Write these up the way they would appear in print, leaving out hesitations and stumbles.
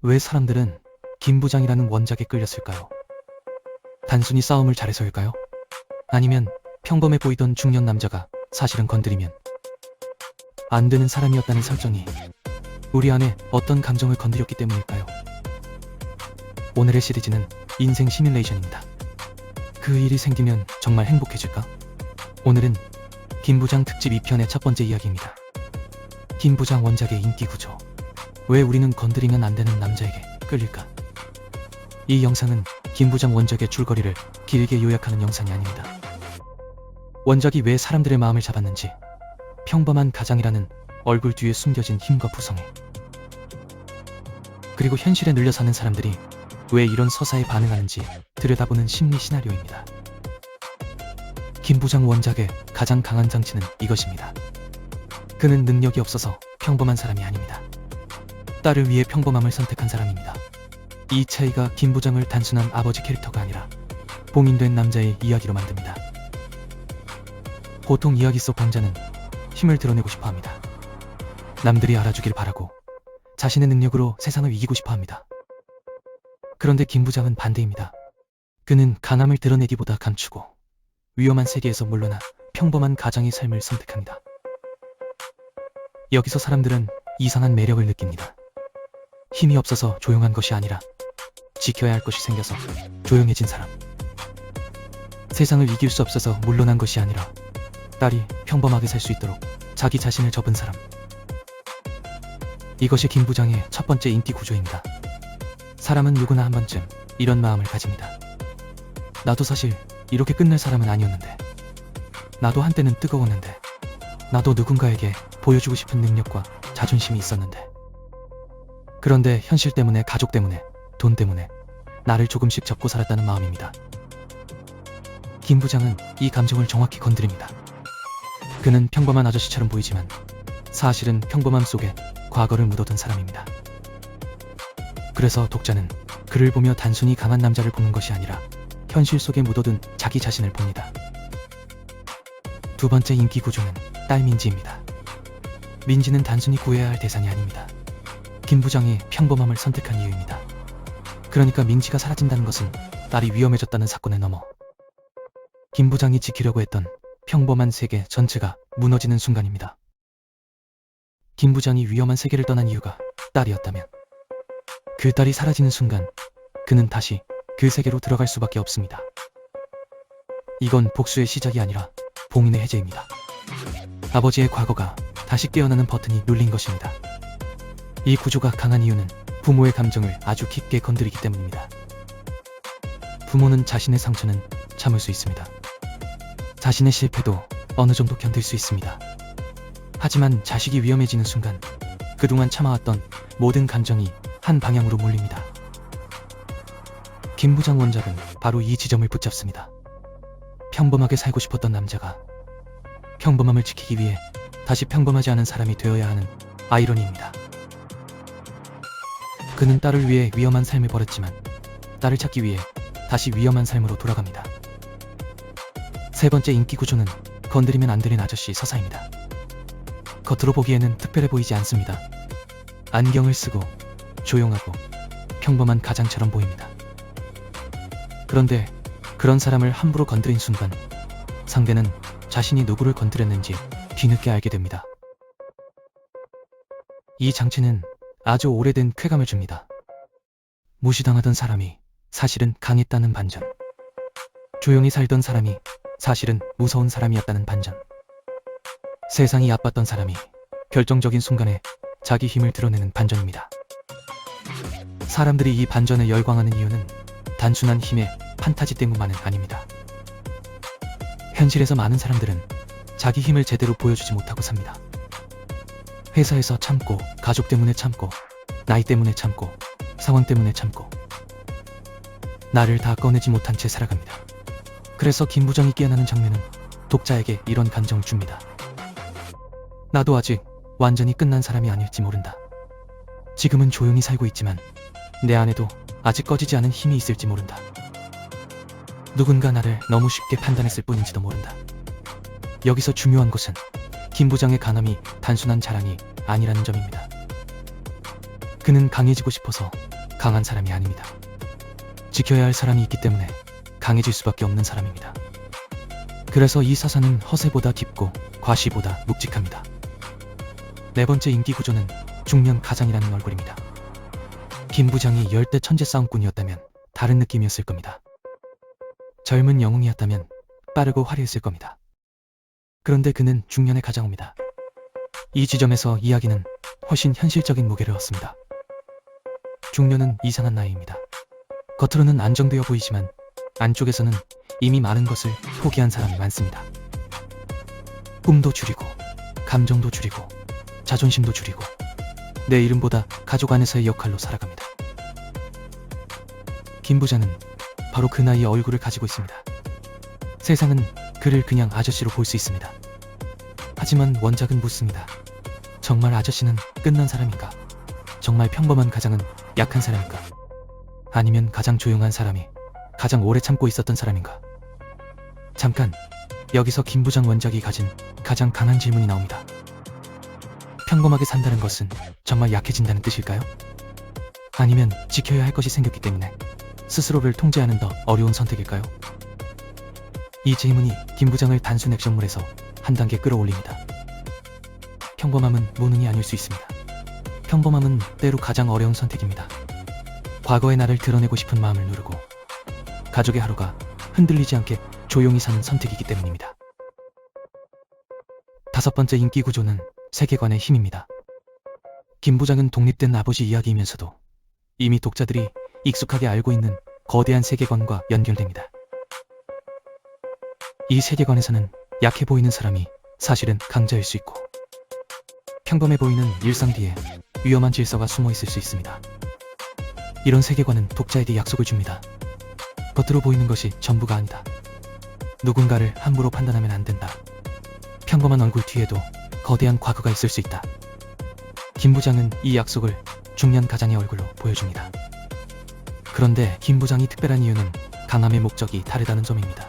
왜 사람들은 김 부장이라는 원작에 끌렸을까요? 단순히 싸움을 잘해서일까요? 아니면 평범해 보이던 중년 남자가 사실은 건드리면 안 되는 사람이었다는 설정이 우리 안에 어떤 감정을 건드렸기 때문일까요? 오늘의 시리즈는 인생 시뮬레이션입니다. 그 일이 생기면 정말 행복해질까? 오늘은 김 부장 특집 2편의 첫 번째 이야기입니다. 김 부장 원작의 인기 구조. 왜 우리는 건드리면 안 되는 남자에게 끌릴까? 이 영상은 김 부장 원작의 줄거리를 길게 요약하는 영상이 아닙니다. 원작이 왜 사람들의 마음을 잡았는지, 평범한 가장이라는 얼굴 뒤에 숨겨진 힘과 부성애, 그리고 현실에 눌려 사는 사람들이 왜 이런 서사에 반응하는지 들여다보는 심리 시나리오입니다. 김 부장 원작의 가장 강한 장치는 이것입니다. 그는 능력이 없어서 평범한 사람이 아닙니다. 딸을 위해 평범함을 선택한 사람입니다. 이 차이가 김 부장을 단순한 아버지 캐릭터가 아니라 봉인된 남자의 이야기로 만듭니다. 보통 이야기 속 강자는 힘을 드러내고 싶어 합니다. 남들이 알아주길 바라고 자신의 능력으로 세상을 이기고 싶어 합니다. 그런데 김 부장은 반대입니다. 그는 강함을 드러내기보다 감추고 위험한 세계에서 물러나 평범한 가장의 삶을 선택합니다. 여기서 사람들은 이상한 매력을 느낍니다. 힘이 없어서 조용한 것이 아니라 지켜야 할 것이 생겨서 조용해진 사람. 세상을 이길 수 없어서 물러난 것이 아니라 딸이 평범하게 살 수 있도록 자기 자신을 접은 사람. 이것이 김 부장의 첫 번째 인기 구조입니다. 사람은 누구나 한 번쯤 이런 마음을 가집니다. 나도 사실 이렇게 끝낼 사람은 아니었는데, 나도 한때는 뜨거웠는데, 나도 누군가에게 보여주고 싶은 능력과 자존심이 있었는데, 그런데 현실 때문에, 가족 때문에, 돈 때문에 나를 조금씩 접고 살았다는 마음입니다. 김 부장은 이 감정을 정확히 건드립니다. 그는 평범한 아저씨처럼 보이지만 사실은 평범함 속에 과거를 묻어둔 사람입니다. 그래서 독자는 그를 보며 단순히 강한 남자를 보는 것이 아니라 현실 속에 묻어둔 자기 자신을 봅니다. 두 번째 인기 구조는 딸 민지입니다. 민지는 단순히 구해야 할 대상이 아닙니다. 김 부장이 평범함을 선택한 이유입니다. 그러니까 민지가 사라진다는 것은 딸이 위험해졌다는 사건에 넘어 김 부장이 지키려고 했던 평범한 세계 전체가 무너지는 순간입니다. 김 부장이 위험한 세계를 떠난 이유가 딸이었다면, 그 딸이 사라지는 순간 그는 다시 그 세계로 들어갈 수밖에 없습니다. 이건 복수의 시작이 아니라 봉인의 해제입니다. 아버지의 과거가 다시 깨어나는 버튼이 눌린 것입니다. 이 구조가 강한 이유는 부모의 감정을 아주 깊게 건드리기 때문입니다. 부모는 자신의 상처는 참을 수 있습니다. 자신의 실패도 어느 정도 견딜 수 있습니다. 하지만 자식이 위험해지는 순간 그동안 참아왔던 모든 감정이 한 방향으로 몰립니다. 김 부장 원작은 바로 이 지점을 붙잡습니다. 평범하게 살고 싶었던 남자가 평범함을 지키기 위해 다시 평범하지 않은 사람이 되어야 하는 아이러니입니다. 그는 딸을 위해 위험한 삶을 벌였지만 딸을 찾기 위해 다시 위험한 삶으로 돌아갑니다. 세 번째 인기 구조는 건드리면 안 되는 아저씨 서사입니다. 겉으로 보기에는 특별해 보이지 않습니다. 안경을 쓰고 조용하고 평범한 가장처럼 보입니다. 그런데 그런 사람을 함부로 건드린 순간 상대는 자신이 누구를 건드렸는지 뒤늦게 알게 됩니다. 이 장치는 아주 오래된 쾌감을 줍니다. 무시당하던 사람이 사실은 강했다는 반전, 조용히 살던 사람이 사실은 무서운 사람이었다는 반전, 세상이 아팠던 사람이 결정적인 순간에 자기 힘을 드러내는 반전입니다. 사람들이 이 반전에 열광하는 이유는 단순한 힘의 판타지 때문만은 아닙니다. 현실에서 많은 사람들은 자기 힘을 제대로 보여주지 못하고 삽니다. 회사에서 참고, 가족 때문에 참고, 나이 때문에 참고, 상황 때문에 참고, 나를 다 꺼내지 못한 채 살아갑니다. 그래서 김 부장이 깨어나는 장면은 독자에게 이런 감정을 줍니다. 나도 아직 완전히 끝난 사람이 아닐지 모른다. 지금은 조용히 살고 있지만 내 안에도 아직 꺼지지 않은 힘이 있을지 모른다. 누군가 나를 너무 쉽게 판단했을 뿐인지도 모른다. 여기서 중요한 것은 김 부장의 강함이 단순한 자랑이 아니라는 점입니다. 그는 강해지고 싶어서 강한 사람이 아닙니다. 지켜야 할 사람이 있기 때문에 강해질 수밖에 없는 사람입니다. 그래서 이 사사는 허세보다 깊고 과시보다 묵직합니다. 네 번째 인기 구조는 중년 가장이라는 얼굴입니다. 김 부장이 열대 천재 싸움꾼이었다면 다른 느낌이었을 겁니다. 젊은 영웅이었다면 빠르고 화려했을 겁니다. 그런데 그는 중년의 가장입니다. 이 지점에서 이야기는 훨씬 현실적인 무게를 얻습니다. 중년은 이상한 나이입니다. 겉으로는 안정되어 보이지만 안쪽에서는 이미 많은 것을 포기한 사람이 많습니다. 꿈도 줄이고 감정도 줄이고 자존심도 줄이고 내 이름보다 가족 안에서의 역할로 살아갑니다. 김 부장은 바로 그 나이의 얼굴을 가지고 있습니다. 세상은 그를 그냥 아저씨로 볼 수 있습니다. 하지만 원작은 묻습니다. 정말 아저씨는 끝난 사람인가? 정말 평범한 가장은 약한 사람인가? 아니면 가장 조용한 사람이 가장 오래 참고 있었던 사람인가? 잠깐, 여기서 김 부장 원작이 가진 가장 강한 질문이 나옵니다. 평범하게 산다는 것은 정말 약해진다는 뜻일까요? 아니면 지켜야 할 것이 생겼기 때문에 스스로를 통제하는 더 어려운 선택일까요? 이 질문이 김 부장을 단순 액션물에서 한 단계 끌어올립니다. 평범함은 무능이 아닐 수 있습니다. 평범함은 때로 가장 어려운 선택입니다. 과거의 나를 드러내고 싶은 마음을 누르고 가족의 하루가 흔들리지 않게 조용히 사는 선택이기 때문입니다. 다섯 번째 인기 구조는 세계관의 힘입니다. 김 부장은 독립된 아버지 이야기이면서도 이미 독자들이 익숙하게 알고 있는 거대한 세계관과 연결됩니다. 이 세계관에서는 약해 보이는 사람이 사실은 강자일 수 있고 평범해 보이는 일상 뒤에 위험한 질서가 숨어 있을 수 있습니다. 이런 세계관은 독자에게 약속을 줍니다. 겉으로 보이는 것이 전부가 아니다. 누군가를 함부로 판단하면 안 된다. 평범한 얼굴 뒤에도 거대한 과거가 있을 수 있다. 김 부장은 이 약속을 중년 가장의 얼굴로 보여줍니다. 그런데 김 부장이 특별한 이유는 강함의 목적이 다르다는 점입니다.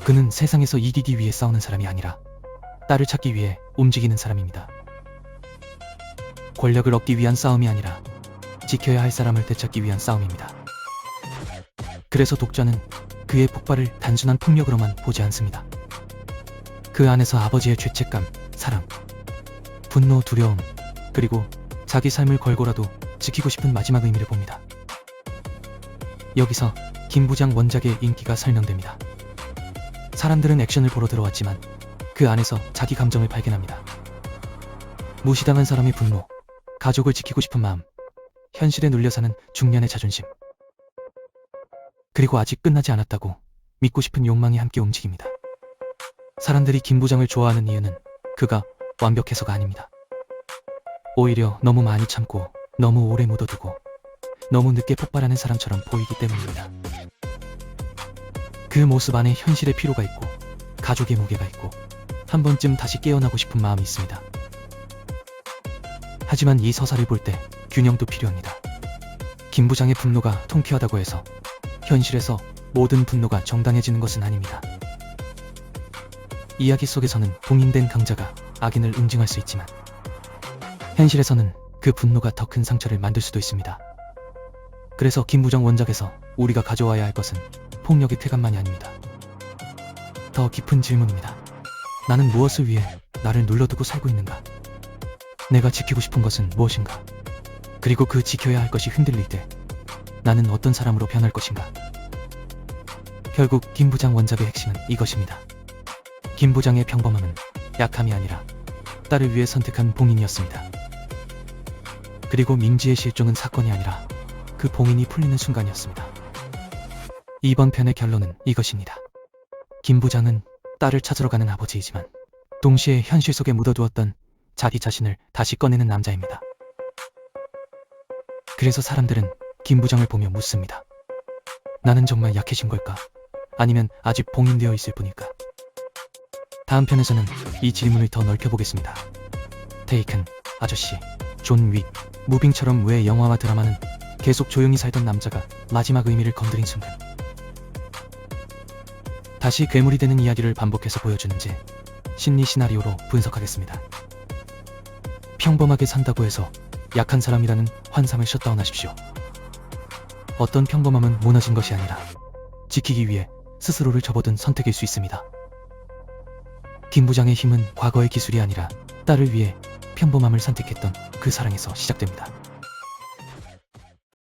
그는 세상에서 이기기 위해 싸우는 사람이 아니라 딸을 찾기 위해 움직이는 사람입니다. 권력을 얻기 위한 싸움이 아니라 지켜야 할 사람을 되찾기 위한 싸움입니다. 그래서 독자는 그의 폭발을 단순한 폭력으로만 보지 않습니다. 그 안에서 아버지의 죄책감, 사랑, 분노, 두려움, 그리고 자기 삶을 걸고라도 지키고 싶은 마지막 의미를 봅니다. 여기서 김 부장 원작의 인기가 설명됩니다. 사람들은 액션을 보러 들어왔지만 그 안에서 자기 감정을 발견합니다. 무시당한 사람의 분노, 가족을 지키고 싶은 마음, 현실에 눌려 사는 중년의 자존심, 그리고 아직 끝나지 않았다고 믿고 싶은 욕망이 함께 움직입니다. 사람들이 김 부장을 좋아하는 이유는 그가 완벽해서가 아닙니다. 오히려 너무 많이 참고 너무 오래 묻어두고 너무 늦게 폭발하는 사람처럼 보이기 때문입니다. 그 모습 안에 현실의 피로가 있고 가족의 무게가 있고 한 번쯤 다시 깨어나고 싶은 마음이 있습니다. 하지만 이 서사를 볼 때 균형도 필요합니다. 김 부장의 분노가 통쾌하다고 해서 현실에서 모든 분노가 정당해지는 것은 아닙니다. 이야기 속에서는 봉인된 강자가 악인을 응징할 수 있지만 현실에서는 그 분노가 더 큰 상처를 만들 수도 있습니다. 그래서 김 부장 원작에서 우리가 가져와야 할 것은 폭력의 쾌감만이 아닙니다. 더 깊은 질문입니다. 나는 무엇을 위해 나를 눌러두고 살고 있는가? 내가 지키고 싶은 것은 무엇인가? 그리고 그 지켜야 할 것이 흔들릴 때 나는 어떤 사람으로 변할 것인가? 결국 김 부장 원작의 핵심은 이것입니다. 김 부장의 평범함은 약함이 아니라 딸을 위해 선택한 봉인이었습니다. 그리고 민지의 실종은 사건이 아니라 그 봉인이 풀리는 순간이었습니다. 이번 편의 결론은 이것입니다. 김 부장은 딸을 찾으러 가는 아버지이지만 동시에 현실 속에 묻어두었던 자기 자신을 다시 꺼내는 남자입니다. 그래서 사람들은 김 부장을 보며 묻습니다. 나는 정말 약해진 걸까? 아니면 아직 봉인되어 있을 뿐일까? 다음 편에서는 이 질문을 더 넓혀보겠습니다. 테이큰, 아저씨, 존 윅, 무빙처럼 왜 영화와 드라마는 계속 조용히 살던 남자가 마지막 의미를 건드린 순간 다시 괴물이 되는 이야기를 반복해서 보여주는지 심리 시나리오로 분석하겠습니다. 평범하게 산다고 해서 약한 사람이라는 환상을 셧다운하십시오. 어떤 평범함은 무너진 것이 아니라 지키기 위해 스스로를 접어든 선택일 수 있습니다. 김 부장의 힘은 과거의 기술이 아니라 딸을 위해 평범함을 선택했던 그 사랑에서 시작됩니다.